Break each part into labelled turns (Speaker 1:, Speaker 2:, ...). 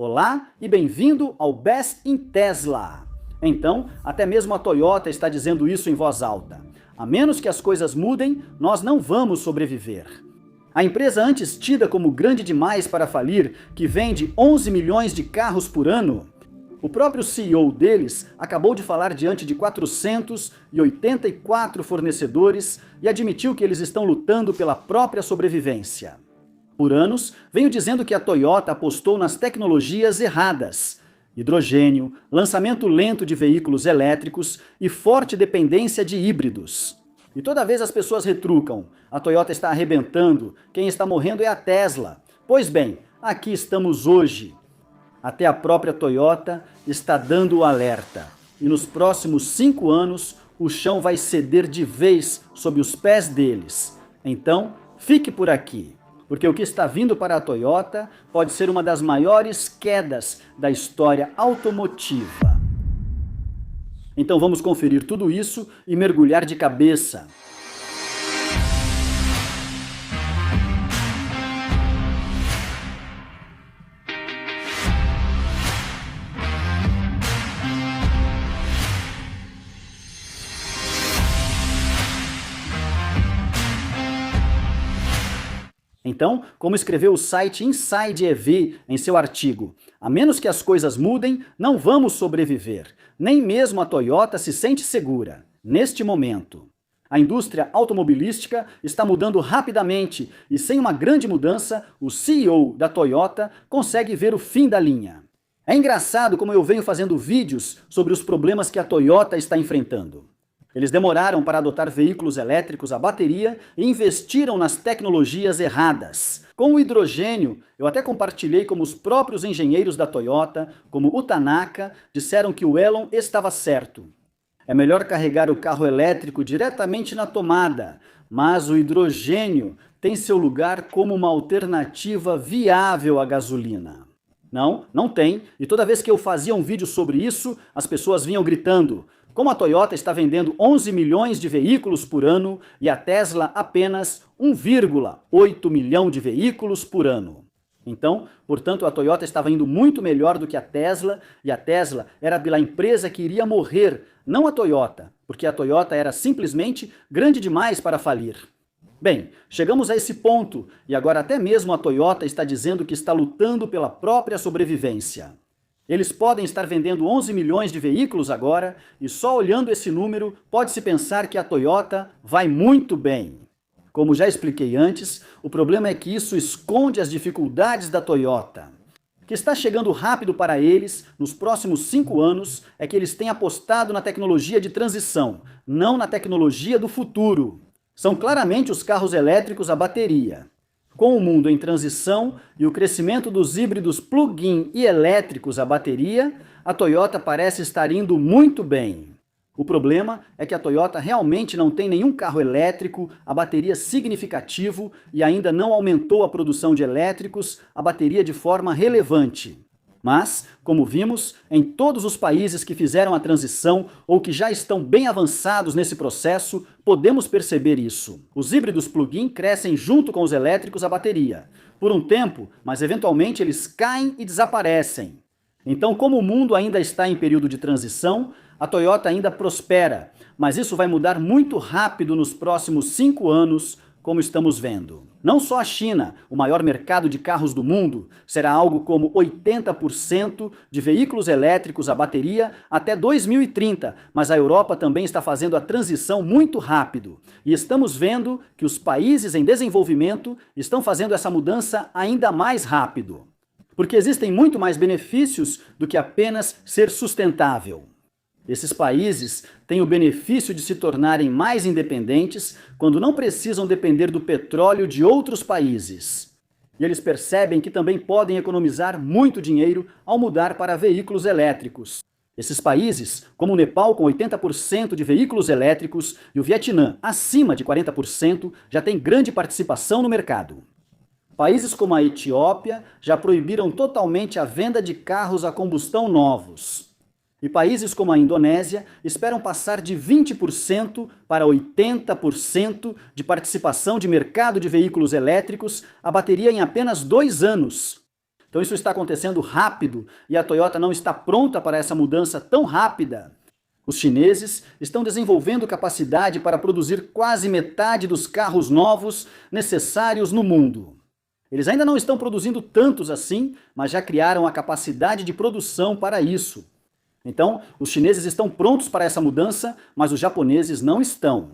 Speaker 1: Olá e bem-vindo ao Best in Tesla. Então, até mesmo a Toyota está dizendo isso em voz alta. A menos que as coisas mudem, nós não vamos sobreviver. A empresa antes tida como grande demais para falir, que vende 11 milhões de carros por ano, o próprio CEO deles acabou de falar diante de 484 fornecedores e admitiu que eles estão lutando pela própria sobrevivência. Por anos, venho dizendo que a Toyota apostou nas tecnologias erradas: hidrogênio, lançamento lento de veículos elétricos e forte dependência de híbridos. E toda vez as pessoas retrucam: a Toyota está arrebentando, quem está morrendo é a Tesla. Pois bem, aqui estamos hoje. Até a própria Toyota está dando o alerta. E nos próximos 5 anos, o chão vai ceder de vez sob os pés deles. Então, fique por aqui, porque o que está vindo para a Toyota pode ser uma das maiores quedas da história automotiva. Então vamos conferir tudo isso e mergulhar de cabeça. Então, como escreveu o site Inside EV em seu artigo, a menos que as coisas mudem, não vamos sobreviver. Nem mesmo a Toyota se sente segura, neste momento. A indústria automobilística está mudando rapidamente e sem uma grande mudança, o CEO da Toyota consegue ver o fim da linha. É engraçado como eu venho fazendo vídeos sobre os problemas que a Toyota está enfrentando. Eles demoraram para adotar veículos elétricos a bateria e investiram nas tecnologias erradas. Com o hidrogênio, eu até compartilhei como os próprios engenheiros da Toyota, como o Tanaka, disseram que o Elon estava certo. É melhor carregar o carro elétrico diretamente na tomada, mas o hidrogênio tem seu lugar como uma alternativa viável à gasolina. Não tem, e toda vez que eu fazia um vídeo sobre isso, as pessoas vinham gritando: como a Toyota está vendendo 11 milhões de veículos por ano e a Tesla apenas 1,8 milhão de veículos por ano. Então, portanto, a Toyota estava indo muito melhor do que a Tesla, e a Tesla era a empresa que iria morrer, não a Toyota, porque a Toyota era simplesmente grande demais para falir. Bem, chegamos a esse ponto, e agora até mesmo a Toyota está dizendo que está lutando pela própria sobrevivência. Eles podem estar vendendo 11 milhões de veículos agora, e só olhando esse número pode-se pensar que a Toyota vai muito bem. Como já expliquei antes, o problema é que isso esconde as dificuldades da Toyota. O que está chegando rápido para eles, nos próximos 5 anos, é que eles têm apostado na tecnologia de transição, não na tecnologia do futuro. São claramente os carros elétricos a bateria. Com o mundo em transição e o crescimento dos híbridos plug-in e elétricos à bateria, a Toyota parece estar indo muito bem. O problema é que a Toyota realmente não tem nenhum carro elétrico a bateria significativo e ainda não aumentou a produção de elétricos a bateria de forma relevante. Mas, como vimos, em todos os países que fizeram a transição ou que já estão bem avançados nesse processo, podemos perceber isso. Os híbridos plug-in crescem junto com os elétricos à bateria, por um tempo, mas eventualmente eles caem e desaparecem. Então, como o mundo ainda está em período de transição, a Toyota ainda prospera, mas isso vai mudar muito rápido nos próximos 5 anos, como estamos vendo. Não só a China, o maior mercado de carros do mundo, será algo como 80% de veículos elétricos a bateria até 2030, mas a Europa também está fazendo a transição muito rápido. E estamos vendo que os países em desenvolvimento estão fazendo essa mudança ainda mais rápido. Porque existem muito mais benefícios do que apenas ser sustentável. Esses países têm o benefício de se tornarem mais independentes quando não precisam depender do petróleo de outros países. E eles percebem que também podem economizar muito dinheiro ao mudar para veículos elétricos. Esses países, como o Nepal com 80% de veículos elétricos e o Vietnã acima de 40%, já têm grande participação no mercado. Países como a Etiópia já proibiram totalmente a venda de carros a combustão novos. E países como a Indonésia esperam passar de 20% para 80% de participação de mercado de veículos elétricos a bateria em apenas 2 anos. Então isso está acontecendo rápido e a Toyota não está pronta para essa mudança tão rápida. Os chineses estão desenvolvendo capacidade para produzir quase metade dos carros novos necessários no mundo. Eles ainda não estão produzindo tantos assim, mas já criaram a capacidade de produção para isso. Então, os chineses estão prontos para essa mudança, mas os japoneses não estão.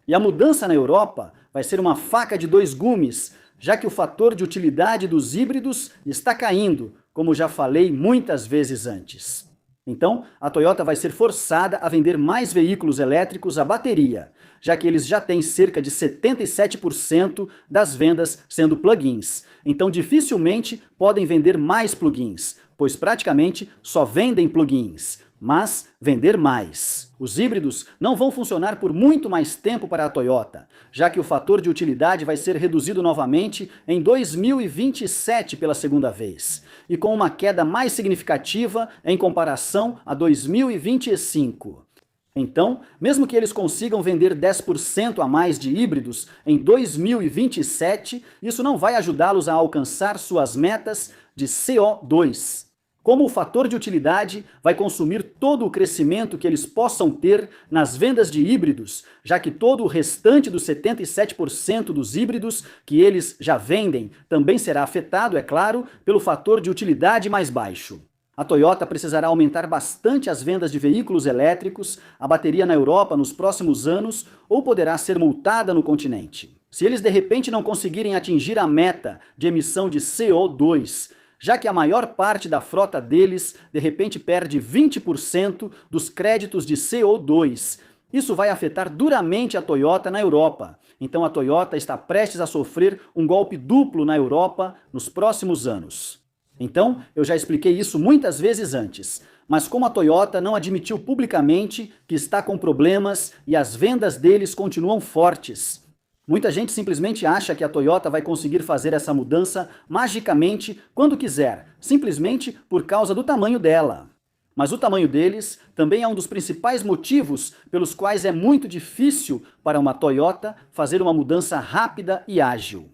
Speaker 1: E a mudança na Europa vai ser uma faca de dois gumes, já que o fator de utilidade dos híbridos está caindo, como já falei muitas vezes antes. Então, a Toyota vai ser forçada a vender mais veículos elétricos a bateria, já que eles já têm cerca de 77% das vendas sendo plug-ins. Então, dificilmente podem vender mais plug-ins, pois praticamente só vendem plug-ins, mas vender mais. Os híbridos não vão funcionar por muito mais tempo para a Toyota, já que o fator de utilidade vai ser reduzido novamente em 2027 pela segunda vez, e com uma queda mais significativa em comparação a 2025. Então, mesmo que eles consigam vender 10% a mais de híbridos em 2027, isso não vai ajudá-los a alcançar suas metas de CO2. Como o fator de utilidade vai consumir todo o crescimento que eles possam ter nas vendas de híbridos, já que todo o restante dos 77% dos híbridos que eles já vendem também será afetado, é claro, pelo fator de utilidade mais baixo. A Toyota precisará aumentar bastante as vendas de veículos elétricos, a bateria na Europa nos próximos anos, ou poderá ser multada no continente. Se eles de repente não conseguirem atingir a meta de emissão de CO2, já que a maior parte da frota deles de repente perde 20% dos créditos de CO2. Isso vai afetar duramente a Toyota na Europa. Então a Toyota está prestes a sofrer um golpe duplo na Europa nos próximos anos. Então, eu já expliquei isso muitas vezes antes, mas como a Toyota não admitiu publicamente que está com problemas e as vendas deles continuam fortes, muita gente simplesmente acha que a Toyota vai conseguir fazer essa mudança magicamente quando quiser, simplesmente por causa do tamanho dela. Mas o tamanho deles também é um dos principais motivos pelos quais é muito difícil para uma Toyota fazer uma mudança rápida e ágil.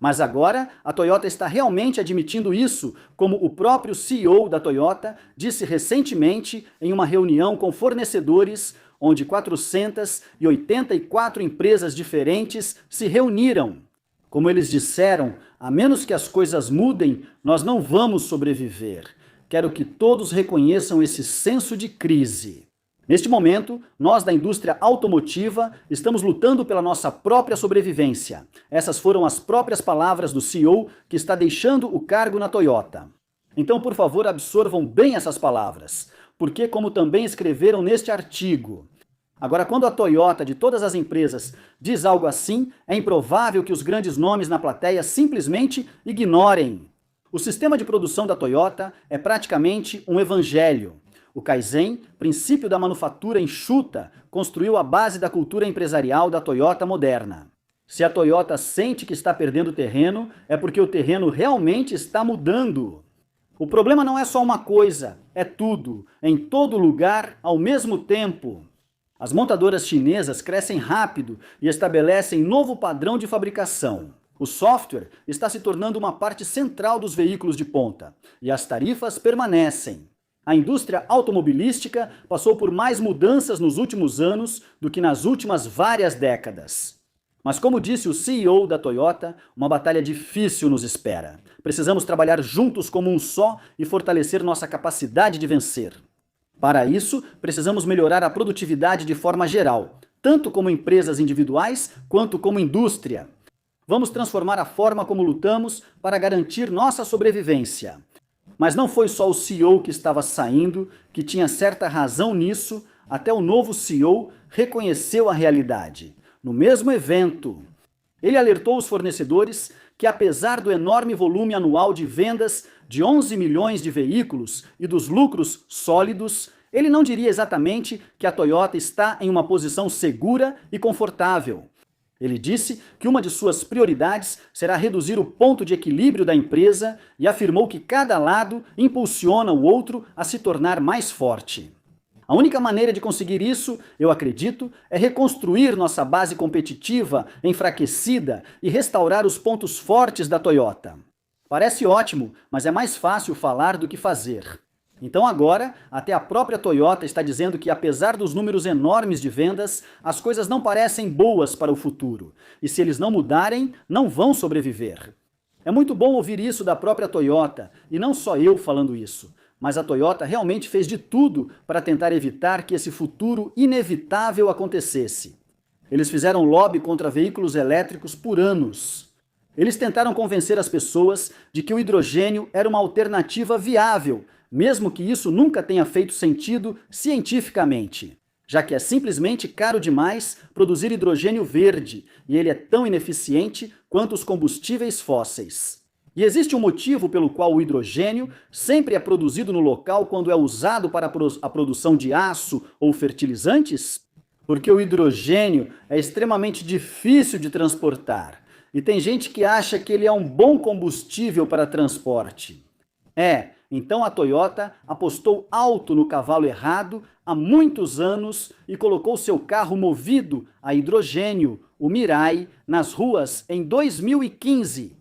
Speaker 1: Mas agora a Toyota está realmente admitindo isso, como o próprio CEO da Toyota disse recentemente em uma reunião com fornecedores, onde 484 empresas diferentes se reuniram. Como eles disseram, a menos que as coisas mudem, nós não vamos sobreviver. Quero que todos reconheçam esse senso de crise. Neste momento, nós da indústria automotiva estamos lutando pela nossa própria sobrevivência. Essas foram as próprias palavras do CEO que está deixando o cargo na Toyota. Então, por favor, absorvam bem essas palavras, porque como também escreveram neste artigo. Agora, quando a Toyota, de todas as empresas, diz algo assim, é improvável que os grandes nomes na plateia simplesmente ignorem. O sistema de produção da Toyota é praticamente um evangelho. O Kaizen, princípio da manufatura enxuta, construiu a base da cultura empresarial da Toyota moderna. Se a Toyota sente que está perdendo terreno, é porque o terreno realmente está mudando. O problema não é só uma coisa, é tudo, em todo lugar, ao mesmo tempo. As montadoras chinesas crescem rápido e estabelecem novo padrão de fabricação. O software está se tornando uma parte central dos veículos de ponta, e as tarifas permanecem. A indústria automobilística passou por mais mudanças nos últimos anos do que nas últimas várias décadas. Mas como disse o CEO da Toyota, uma batalha difícil nos espera. Precisamos trabalhar juntos como um só e fortalecer nossa capacidade de vencer. Para isso, precisamos melhorar a produtividade de forma geral, tanto como empresas individuais quanto como indústria. Vamos transformar a forma como lutamos para garantir nossa sobrevivência. Mas não foi só o CEO que estava saindo, que tinha certa razão nisso, até o novo CEO reconheceu a realidade. No mesmo evento, ele alertou os fornecedores que apesar do enorme volume anual de vendas de 11 milhões de veículos e dos lucros sólidos, ele não diria exatamente que a Toyota está em uma posição segura e confortável. Ele disse que uma de suas prioridades será reduzir o ponto de equilíbrio da empresa e afirmou que cada lado impulsiona o outro a se tornar mais forte. A única maneira de conseguir isso, eu acredito, é reconstruir nossa base competitiva enfraquecida e restaurar os pontos fortes da Toyota. Parece ótimo, mas é mais fácil falar do que fazer. Então agora, até a própria Toyota está dizendo que apesar dos números enormes de vendas, as coisas não parecem boas para o futuro. E se eles não mudarem, não vão sobreviver. É muito bom ouvir isso da própria Toyota, e não só eu falando isso. Mas a Toyota realmente fez de tudo para tentar evitar que esse futuro inevitável acontecesse. Eles fizeram lobby contra veículos elétricos por anos. Eles tentaram convencer as pessoas de que o hidrogênio era uma alternativa viável, mesmo que isso nunca tenha feito sentido cientificamente, já que é simplesmente caro demais produzir hidrogênio verde e ele é tão ineficiente quanto os combustíveis fósseis. E existe um motivo pelo qual o hidrogênio sempre é produzido no local quando é usado para a produção de aço ou fertilizantes? Porque o hidrogênio é extremamente difícil de transportar. E tem gente que acha que ele é um bom combustível para transporte. Então a Toyota apostou alto no cavalo errado há muitos anos e colocou seu carro movido a hidrogênio, o Mirai, nas ruas em 2015.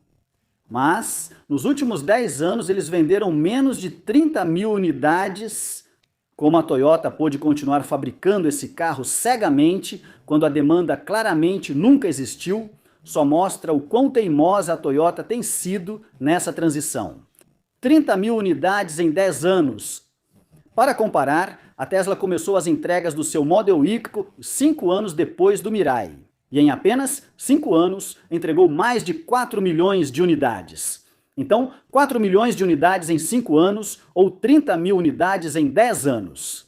Speaker 1: Mas, nos últimos 10 anos, eles venderam menos de 30 mil unidades. Como a Toyota pôde continuar fabricando esse carro cegamente, quando a demanda claramente nunca existiu, só mostra o quão teimosa a Toyota tem sido nessa transição. 30 mil unidades em 10 anos. Para comparar, a Tesla começou as entregas do seu Model Y 5 anos depois do Mirai. E em apenas 5 anos, entregou mais de 4 milhões de unidades. Então, 4 milhões de unidades em 5 anos ou 30 mil unidades em 10 anos.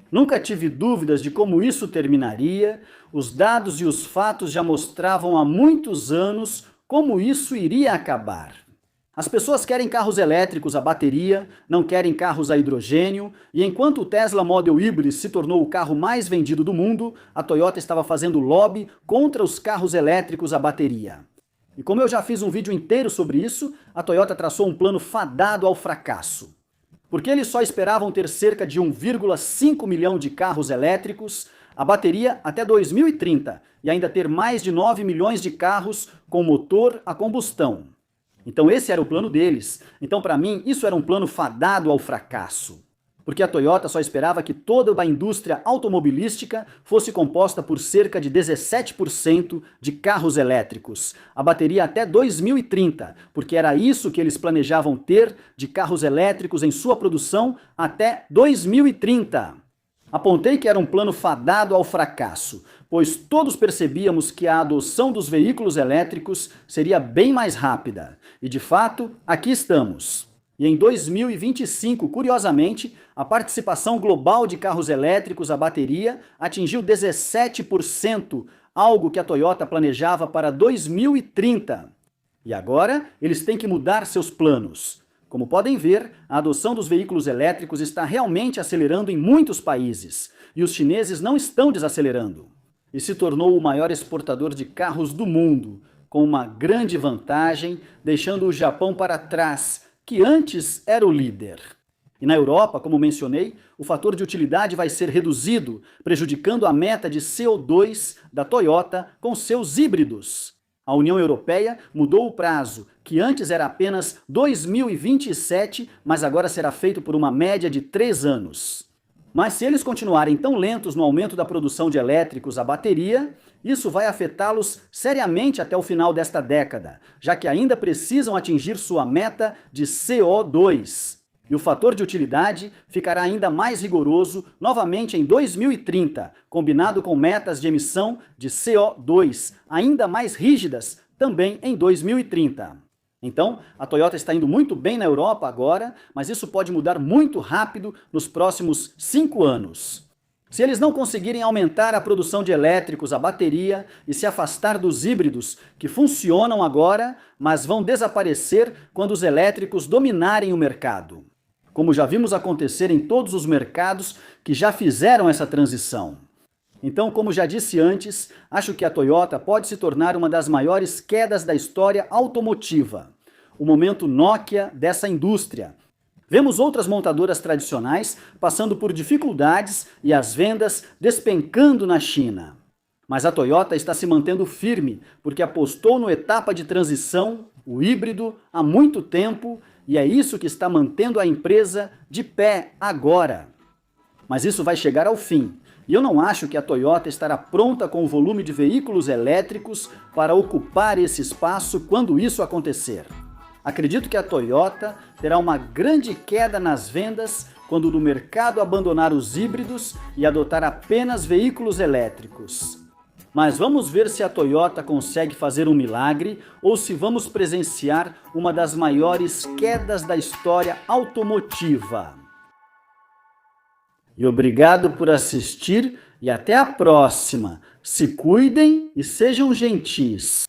Speaker 1: Nunca tive dúvidas de como isso terminaria. Os dados e os fatos já mostravam há muitos anos como isso iria acabar. As pessoas querem carros elétricos a bateria, não querem carros a hidrogênio, e enquanto o Tesla Model Hybrid se tornou o carro mais vendido do mundo, a Toyota estava fazendo lobby contra os carros elétricos a bateria. E como eu já fiz um vídeo inteiro sobre isso, a Toyota traçou um plano fadado ao fracasso. Porque eles só esperavam ter cerca de 1,5 milhão de carros elétricos, a bateria até 2030, e ainda ter mais de 9 milhões de carros com motor a combustão. Então esse era o plano deles. Então para mim isso era um plano fadado ao fracasso. Porque a Toyota só esperava que toda a indústria automobilística fosse composta por cerca de 17% de carros elétricos. A bateria até 2030, porque era isso que eles planejavam ter de carros elétricos em sua produção até 2030. Apontei que era um plano fadado ao fracasso, pois todos percebíamos que a adoção dos veículos elétricos seria bem mais rápida. E de fato, aqui estamos. E em 2025, curiosamente, a participação global de carros elétricos a bateria atingiu 17%, algo que a Toyota planejava para 2030. E agora, eles têm que mudar seus planos. Como podem ver, a adoção dos veículos elétricos está realmente acelerando em muitos países, e os chineses não estão desacelerando. E se tornou o maior exportador de carros do mundo, com uma grande vantagem, deixando o Japão para trás, que antes era o líder. E na Europa, como mencionei, o fator de utilidade vai ser reduzido, prejudicando a meta de CO2 da Toyota com seus híbridos. A União Europeia mudou o prazo, que antes era apenas 2027, mas agora será feito por uma média de 3 anos. Mas se eles continuarem tão lentos no aumento da produção de elétricos a bateria, isso vai afetá-los seriamente até o final desta década, já que ainda precisam atingir sua meta de CO2. E o fator de utilidade ficará ainda mais rigoroso novamente em 2030, combinado com metas de emissão de CO2 ainda mais rígidas também em 2030. Então, a Toyota está indo muito bem na Europa agora, mas isso pode mudar muito rápido nos próximos 5 anos. Se eles não conseguirem aumentar a produção de elétricos a bateria e se afastar dos híbridos, que funcionam agora, mas vão desaparecer quando os elétricos dominarem o mercado. Como já vimos acontecer em todos os mercados que já fizeram essa transição. Então, como já disse antes, acho que a Toyota pode se tornar uma das maiores quedas da história automotiva. O momento Nokia dessa indústria. Vemos outras montadoras tradicionais passando por dificuldades e as vendas despencando na China. Mas a Toyota está se mantendo firme, porque apostou na etapa de transição o híbrido, há muito tempo, e é isso que está mantendo a empresa de pé agora. Mas isso vai chegar ao fim. E eu não acho que a Toyota estará pronta com o volume de veículos elétricos para ocupar esse espaço quando isso acontecer. Acredito que a Toyota terá uma grande queda nas vendas quando o mercado abandonar os híbridos e adotar apenas veículos elétricos. Mas vamos ver se a Toyota consegue fazer um milagre ou se vamos presenciar uma das maiores quedas da história automotiva. E obrigado por assistir e até a próxima. Se cuidem e sejam gentis.